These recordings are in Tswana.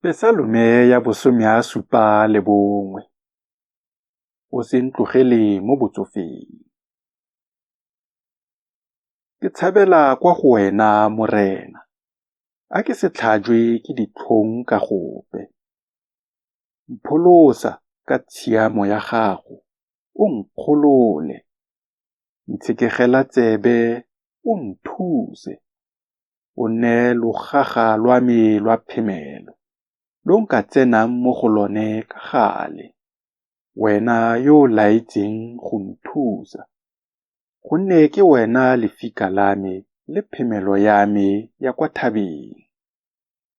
Pesalome ya 71. O se ntlogele mo botsofeng. Ke tshabela kwa go wena Morena, a ke se tlhajwe ke ditlhong ka gope. Mpholosa ka tshiamo ya gago, o nkgolole. Ntshekegela tsebe, o nthuse. O nne logaga lwa me lwa phemelo, lo nka tsenang mo go lone ka gale. Wena yo o laetseng go nthusa, gonne ke wena lefika la me le phemelo ya me ya kwa thabeng.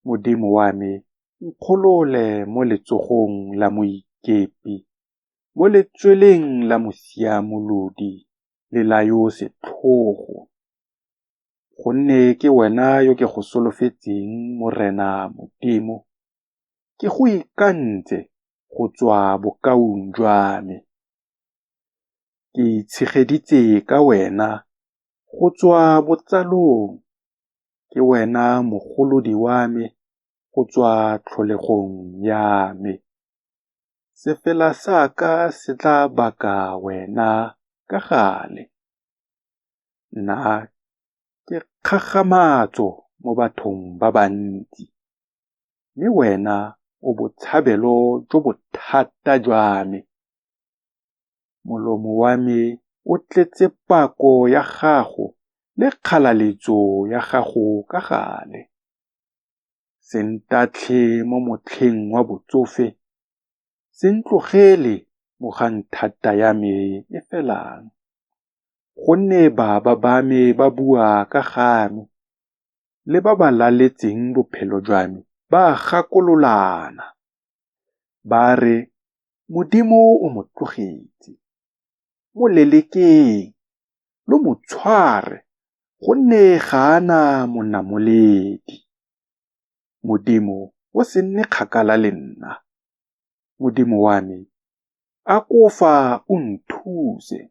Modimo wa me, nkgolole mo letsogong la moikepi, mo letsweleng la mosiamolodi le la yo setlhogo. Gonne ke wena yo ke go solofetseng Morena Modimo, ke go ikantse go tswa bokaong jwa me. Ke itshegeditse ka wena go tswa botsalong, ke wena mogolodi wa me go tswa tlholegong ya me. Sefela sa ka se tla baka wena ka gale. Nna ke kgakgamatso mo bathong ba bantsi, mme wena o botshabelo jo bo thata jwa me. Molomo wa me o tletse pako ya gago le kgalaletso ya gago ka gale. Se ntatlhe mo motlheng wa botsofe, se ntlogele mo gang thata ya me e felang. Gonne baba ba me ba bua ka ga me, le ba ba laletseng bophelo jwa me ba gakololana. Ba re, Modimo o mo tlogetse. Mo lelekeng, lo mo tshware, gonne ga ana monamoledi. Modimo o se nne kgakala le nna. Modimo wa me, a kofa o nthuse.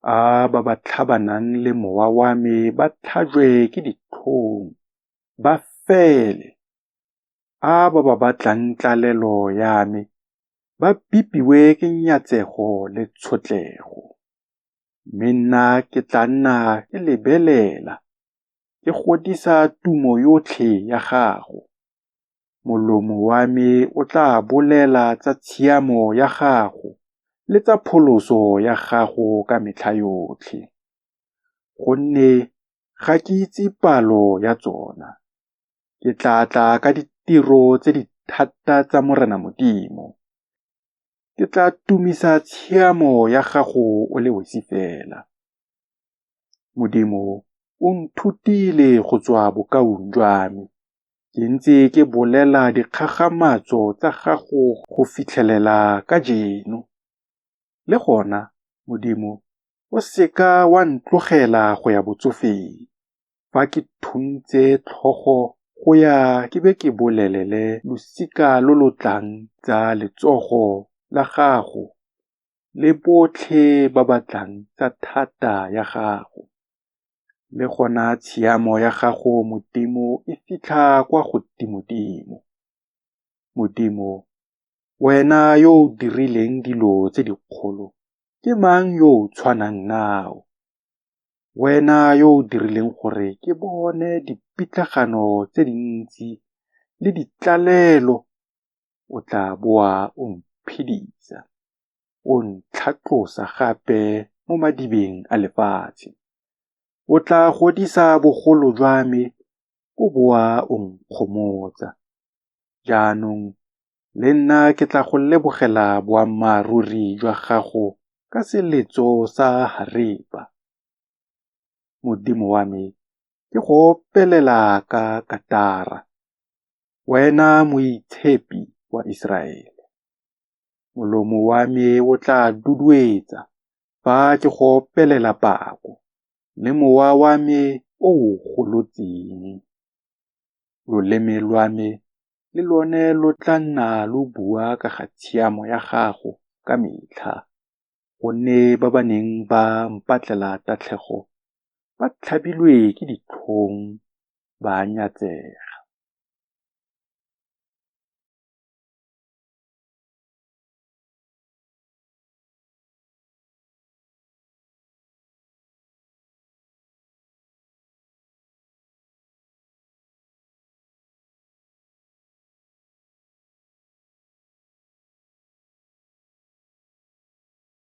A ba ba tlhabanang le mowa wa me ba tlhajwe ke ditlhong, ba fele. A ba ba batlang tlalelo ya me, ba bipiwe ke nyatsego le tshotlego. Mme nna ke tla nna ke lebelela, ke godisa tumo yotlhe ya gago. Molomo wa me o tla bolela tsa tshiamo ya gago le tsa pholoso ya gago ka metlha yotlhe. Gonne ga ke itse palo ya tsona, ke tla tla ka ditiro tse di thata tsa Morena Modimo. Ke tla tumisa tshiamo ya gago o le wesi fela. Modimo o nthutile go tswa bokaong jwa me. Ke ntse ke bolela dikgakgamatso tsa gago go fitlhelela ka jeno. Le gona, Modimo, o seka wa ntlogela go ya botsofeng. Fa ke thuntse tlhogo go ya ke be ke bolelele losika lo lo tlang tsa letsogo la gago le botlhe ba batlang tsa thata ya gago. Le gona tshiamo ya gago Modimo e fitlha kwa godimo-dimo. Modimo, wena yo o dirileng dilo tse dikgolo, ke mang yo o tshwanang nao? Wena yo o dirileng gore ke bone dipitlagano tse dintsi le ditlalelo, o tla boa o mphidisa, o ntlhatlosa gape mo madibeng a lefatshe. O tla godisa bogolo jwa me, o boa o nkgomotsa. Jaanong, le nna ke tla go lebogela boammaaruri jwa gago ka seletso sa haripa. Modimo wa me, ke go opelela ka katara, wena moitshepi wa Israele. Molomo wa me o tla duduetsa fa ke go opelela pako, le mowa wa me o o golotseng. Loleme lwa me le lone lo tla nna lo bua ka ga tshiamo ya gago ka metlha. Gonne ba ba neng ba mpatlela tatlhego, ba tlhabilwe ke ditlhong, ba nyatsega.